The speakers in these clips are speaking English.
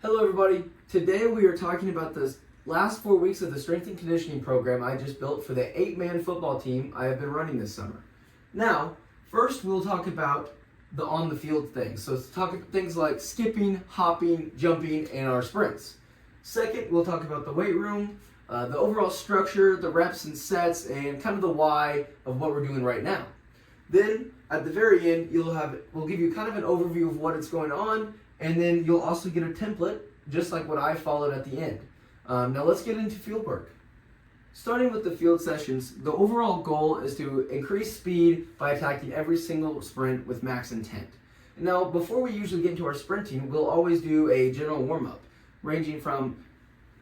Hello everybody. Today we are talking about the last 4 weeks of the strength and conditioning program I just built for the 8-man football team I have been running this summer. Now, first we'll talk about the on the field things. So let's talk about things like skipping, hopping, jumping, and our sprints. Second, we'll talk about the weight room, the overall structure, the reps and sets, and kind of the why of what we're doing right now. Then at the very end, we'll give you kind of an overview of what is going on, and then you'll also get a template, just like what I followed at the end. Now let's get into field work. Starting with the field sessions, the overall goal is to increase speed by attacking every single sprint with max intent. Now, before we usually get into our sprinting, we'll always do a general warm-up, ranging from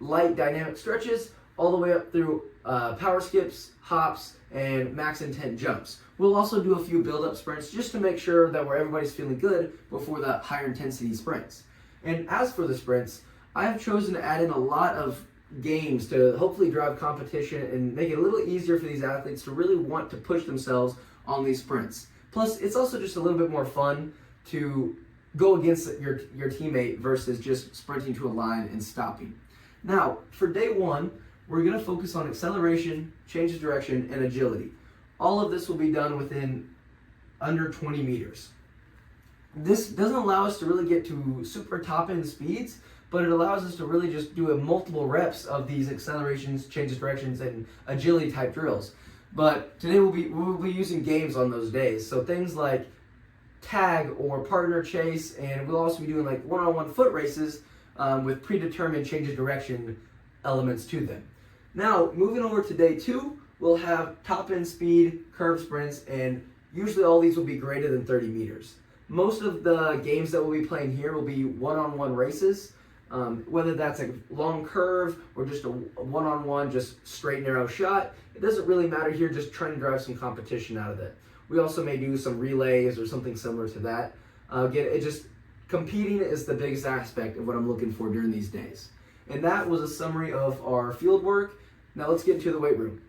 light dynamic stretches all the way up through power skips, hops, and max intent jumps. We'll also do a few build-up sprints just to make sure that everybody's feeling good before the higher intensity sprints. And as for the sprints, I have chosen to add in a lot of games to hopefully drive competition and make it a little easier for these athletes to really want to push themselves on these sprints. Plus, it's also just a little bit more fun to go against your teammate versus just sprinting to a line and stopping. Now, for day one, we're going to focus on acceleration, change of direction, and agility. All of this will be done within under 20 meters. This doesn't allow us to really get to super top-end speeds, but it allows us to really just do multiple reps of these accelerations, change of directions, and agility type drills. But today we'll be using games on those days. So things like tag or partner chase, and we'll also be doing like one-on-one foot races with predetermined change of direction elements to them. Now, moving over to day two, we'll have top-end speed, curve sprints, and usually all these will be greater than 30 meters. Most of the games that we'll be playing here will be one-on-one races, whether that's a long curve or just a one-on-one, just straight narrow shot. It doesn't really matter here, just trying to drive some competition out of it. We also may do some relays or something similar to that. Competing is the biggest aspect of what I'm looking for during these days. And that was a summary of our field work. Now let's get into the weight room.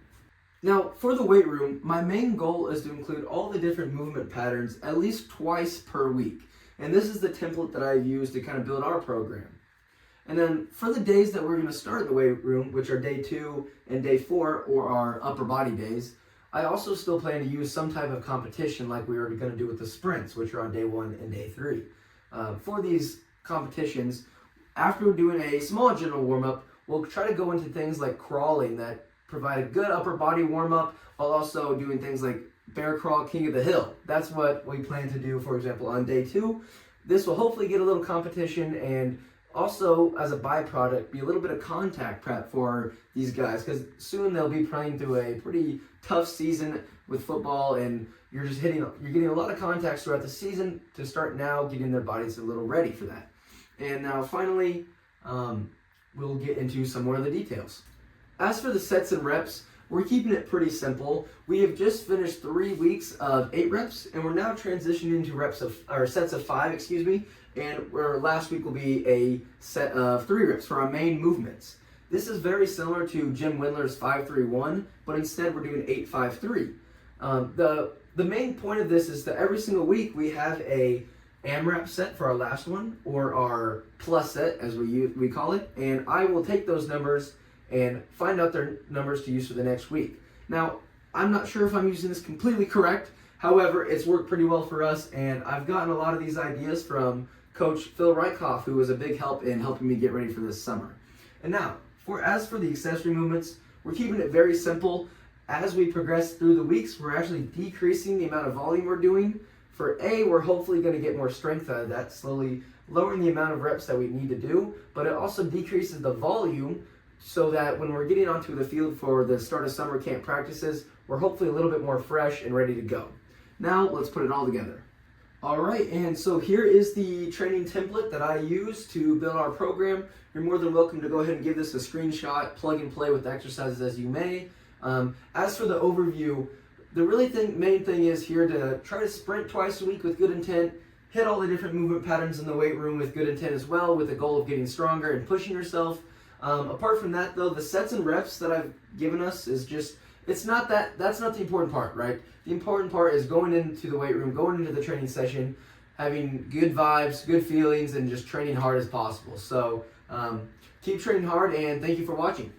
Now, for the weight room, my main goal is to include all the different movement patterns at least twice per week. And this is the template that I've used to kind of build our program. And then for the days that we're going to start in the weight room, which are day 2 and day 4, or our upper body days, I also still plan to use some type of competition like we were going to do with the sprints, which are on day 1 and day 3. For these competitions, after we're doing a small general warm-up, we'll try to go into things like crawling that provide a good upper body warm-up, while also doing things like bear crawl, king of the hill. That's what we plan to do, for example, on day 2. This will hopefully get a little competition and also, as a byproduct, be a little bit of contact prep for these guys, because soon they'll be playing through a pretty tough season with football, and you're getting a lot of contacts throughout the season to start now getting their bodies a little ready for that. And now finally, we'll get into some more of the details. As for the sets and reps, we're keeping it pretty simple. We have just finished 3 weeks of 8 reps, and we're now transitioning into sets of 5, and last week will be a set of 3 reps for our main movements. This is very similar to Jim Windler's 5-3-1, but instead we're doing 8-5-3. The main point of this is that every single week we have a AMRAP set for our last one, or our plus set as we call it, and I will take those numbers and find out their numbers to use for the next week. Now, I'm not sure if I'm using this completely correct. However, it's worked pretty well for us, and I've gotten a lot of these ideas from Coach Phil Reichoff, who was a big help in helping me get ready for this summer. And now, as for the accessory movements, we're keeping it very simple. As we progress through the weeks, we're actually decreasing the amount of volume we're doing. We're hopefully going to get more strength out of that, slowly lowering the amount of reps that we need to do, but it also decreases the volume, so that when we're getting onto the field for the start of summer camp practices, we're hopefully a little bit more fresh and ready to go. Now, let's put it all together. All right, and so here is the training template that I use to build our program. You're more than welcome to go ahead and give this a screenshot, plug and play with exercises as you may. As for the overview, the main thing is here to try to sprint twice a week with good intent, hit all the different movement patterns in the weight room with good intent as well, with the goal of getting stronger and pushing yourself. Apart from that, though, the sets and reps that I've given us is just, that's not the important part, right? The important part is going into the weight room, going into the training session, having good vibes, good feelings, and just training hard as possible. So keep training hard, and thank you for watching.